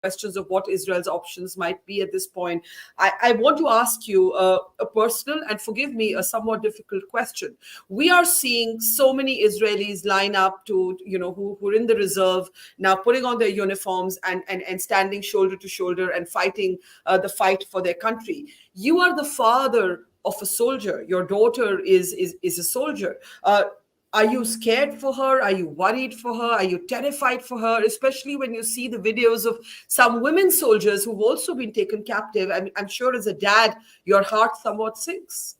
questions of what Israel's options might be at this point, I want to ask you a personal, and forgive me, a somewhat difficult question. We are seeing so many Israelis line up to, who are in the reserve now, putting on their uniforms and standing shoulder to shoulder and fighting the fight for their country. You are the father of a soldier. Your daughter is a soldier. Are you scared for her? Are you worried for her? Are you terrified for her? Especially when you see the videos of some women soldiers who've also been taken captive. I'm sure as a dad, your heart somewhat sinks.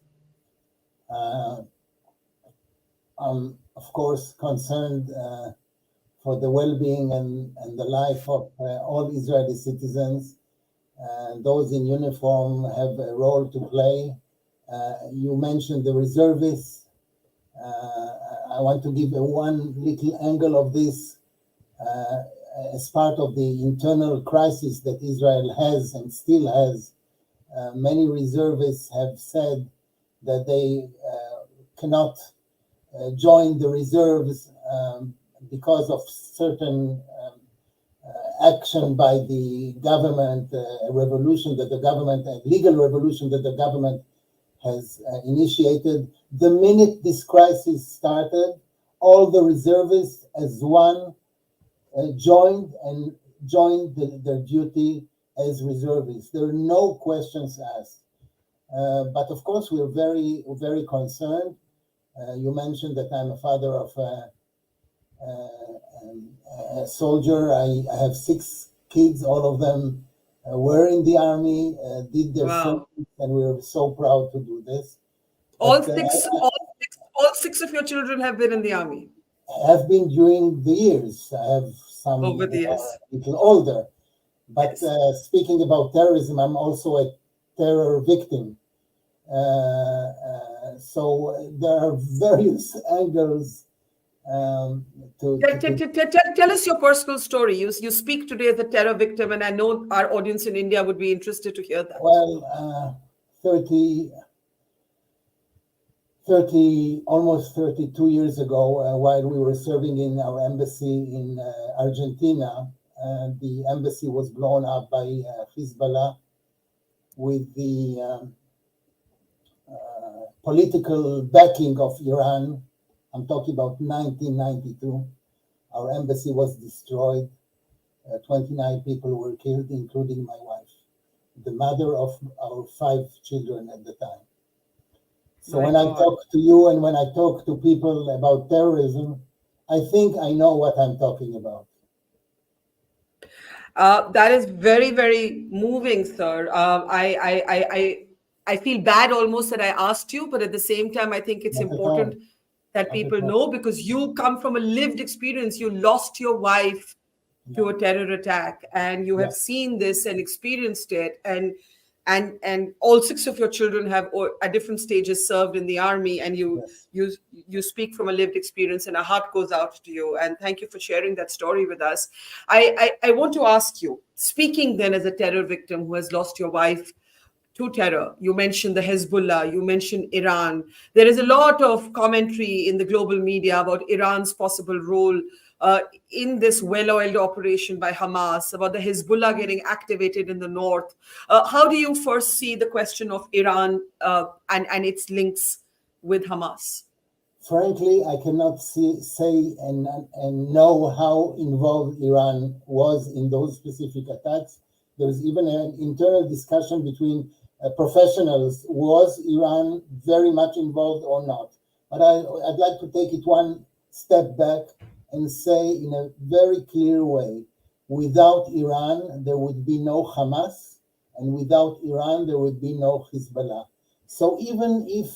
Of course, concerned for the well-being and the life of all Israeli citizens. Those in uniform have a role to play. You mentioned the reservists. I want to give one little angle of this as part of the internal crisis that Israel has and still has. Many reservists have said that they cannot join the reserves because of certain action by the government, a revolution that the government, a legal revolution that the government has initiated. The minute this crisis started, all the reservists as one joined their duty as reservists. There are no questions asked. But of course, we're very, very concerned. You mentioned that I'm a father of a soldier. I have 6 kids, all of them were in the army, did their service, and we're so proud to do this. All six of your children have been in the army? Have been during the years. I have some over the years. A little older. But yes. Speaking about terrorism, I'm also a terror victim. So there are various angles. Tell us your personal story. You speak today as a terror victim, and I know our audience in India would be interested to hear that. Well, almost 32 years ago, while we were serving in our embassy in Argentina, the embassy was blown up by Hezbollah with the political backing of Iran. I'm talking about 1992. Our embassy was destroyed. 29 people were killed, including my wife, the mother of our 5 children at the time. So when I talk to you and when I talk to people about terrorism, I think I know what I'm talking about. That is very, very moving, sir. I feel bad almost that I asked you, but at the same time, I think it's important that people know, because you come from a lived experience. You lost your wife to a terror attack, and you have seen this and experienced it, and all 6 of your children have at different stages served in the army, and you speak from a lived experience, and our heart goes out to you, and thank you for sharing that story with us. I want to ask you, speaking then as a terror victim who has lost your wife to terror, you mentioned the Hezbollah, you mentioned Iran. There is a lot of commentary in the global media about Iran's possible role in this well-oiled operation by Hamas, about the Hezbollah getting activated in the north. How do you first see the question of Iran and its links with Hamas? Frankly, I cannot say and know how involved Iran was in those specific attacks. There's even an internal discussion between professionals. Was Iran very much involved or not? But I'd like to take it one step back and say in a very clear way, without Iran, there would be no Hamas, and without Iran, there would be no Hezbollah. So even the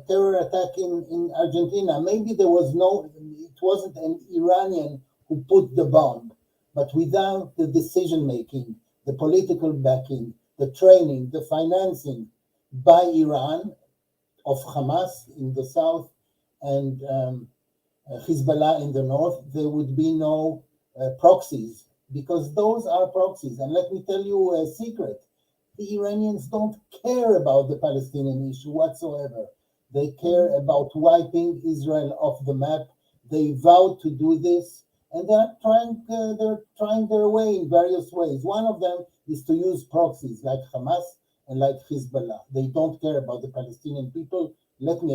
terror attack in Argentina, maybe it wasn't an Iranian who put the bomb, but without the decision-making, the political backing, the training, the financing by Iran of Hamas in the south and Hezbollah in the north, there would be no proxies, because those are proxies. And let me tell you a secret. The Iranians don't care about the Palestinian issue whatsoever. They care about wiping Israel off the map. They vowed to do this. and they're trying their way in various ways. One of them is to use proxies like Hamas and like Hezbollah. They don't care about the Palestinian people. Let me